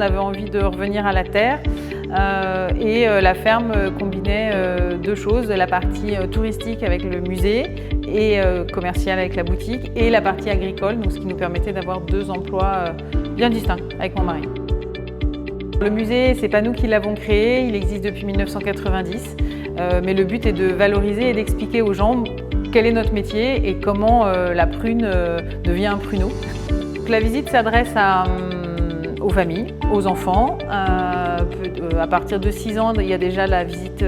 avait envie de revenir à la terre et la ferme combinait deux choses, la partie touristique avec le musée et commerciale avec la boutique et la partie agricole, donc ce qui nous permettait d'avoir deux emplois bien distincts avec mon mari. Le musée, c'est pas nous qui l'avons créé, il existe depuis 1990, mais le but est de valoriser et d'expliquer aux gens quel est notre métier et comment la prune devient un pruneau. Donc, la visite s'adresse aux familles, aux enfants. À partir de 6 ans, il y a déjà la visite,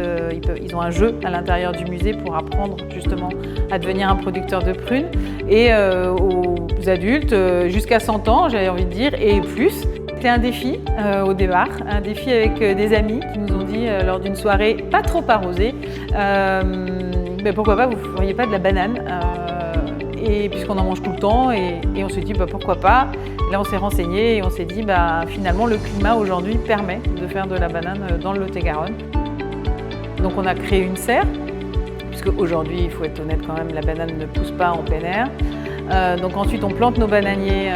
ils ont un jeu à l'intérieur du musée pour apprendre justement à devenir un producteur de prunes. Et aux adultes, jusqu'à 100 ans, j'avais envie de dire, et plus. C'était un défi au départ, un défi avec des amis qui nous ont dit lors d'une soirée pas trop arrosée, mais pourquoi pas, vous ne feriez pas de la banane et puisqu'on en mange tout le temps, et on s'est dit pourquoi pas. Là on s'est renseigné et on s'est dit finalement le climat aujourd'hui permet de faire de la banane dans le Lot-et-Garonne. Donc on a créé une serre, puisque aujourd'hui il faut être honnête quand même, la banane ne pousse pas en plein air. Donc ensuite on plante nos bananiers,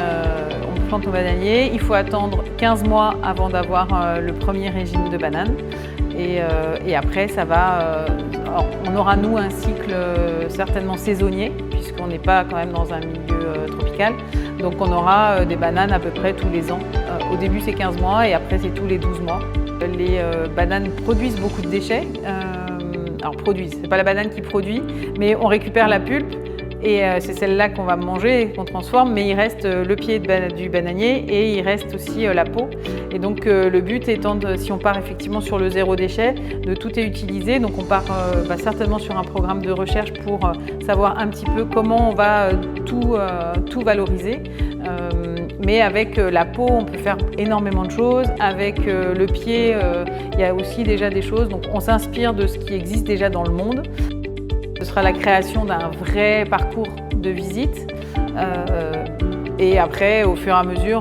il faut attendre 15 mois avant d'avoir le premier régime de bananes. Et après, ça va. On aura, nous, un cycle certainement saisonnier, puisqu'on n'est pas quand même dans un milieu tropical. Donc, on aura des bananes à peu près tous les ans. Au début, c'est 15 mois et après, c'est tous les 12 mois. Les bananes produisent beaucoup de déchets. Alors, c'est pas la banane qui produit, mais on récupère la pulpe. Et c'est celle-là qu'on va manger, qu'on transforme, mais il reste le pied du bananier et il reste aussi la peau. Et donc le but étant, si on part effectivement sur le zéro déchet, de tout est utilisé. Donc on part certainement sur un programme de recherche pour savoir un petit peu comment on va tout valoriser. Mais avec la peau, on peut faire énormément de choses. Avec le pied, il y a aussi déjà des choses. Donc on s'inspire de ce qui existe déjà dans le monde. Ce sera la création d'un vrai parcours de visite. Et après, au fur et à mesure,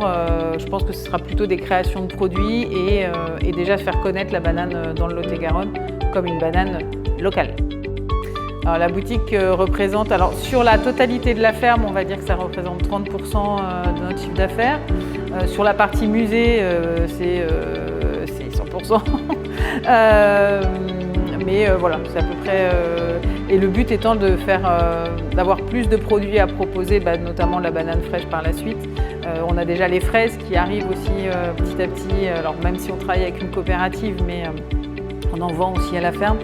je pense que ce sera plutôt des créations de produits et déjà faire connaître la banane dans le Lot-et-Garonne comme une banane locale. Alors, la boutique représente, sur la totalité de la ferme, on va dire que ça représente 30% de notre chiffre d'affaires. Sur la partie musée, c'est 100%. Mais voilà, c'est à peu près. Et le but étant d'avoir plus de produits à proposer, notamment la banane fraîche par la suite. On a déjà les fraises qui arrivent aussi petit à petit. Alors même si on travaille avec une coopérative, mais on en vend aussi à la ferme.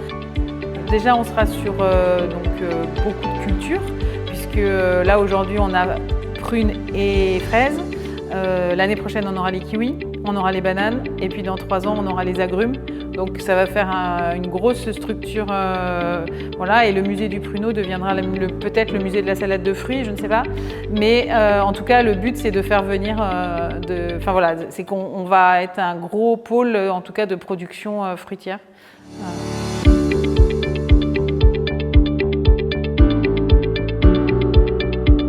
Déjà, on sera sur beaucoup de cultures, puisque là aujourd'hui on a prunes et fraises. L'année prochaine, on aura les kiwis, on aura les bananes, et puis dans 3 ans, on aura les agrumes. Donc ça va faire une grosse structure, voilà, et le musée du pruneau deviendra peut-être le musée de la salade de fruits, je ne sais pas. Mais en tout cas, le but, c'est de faire venir, c'est qu'on va être un gros pôle, en tout cas, de production fruitière.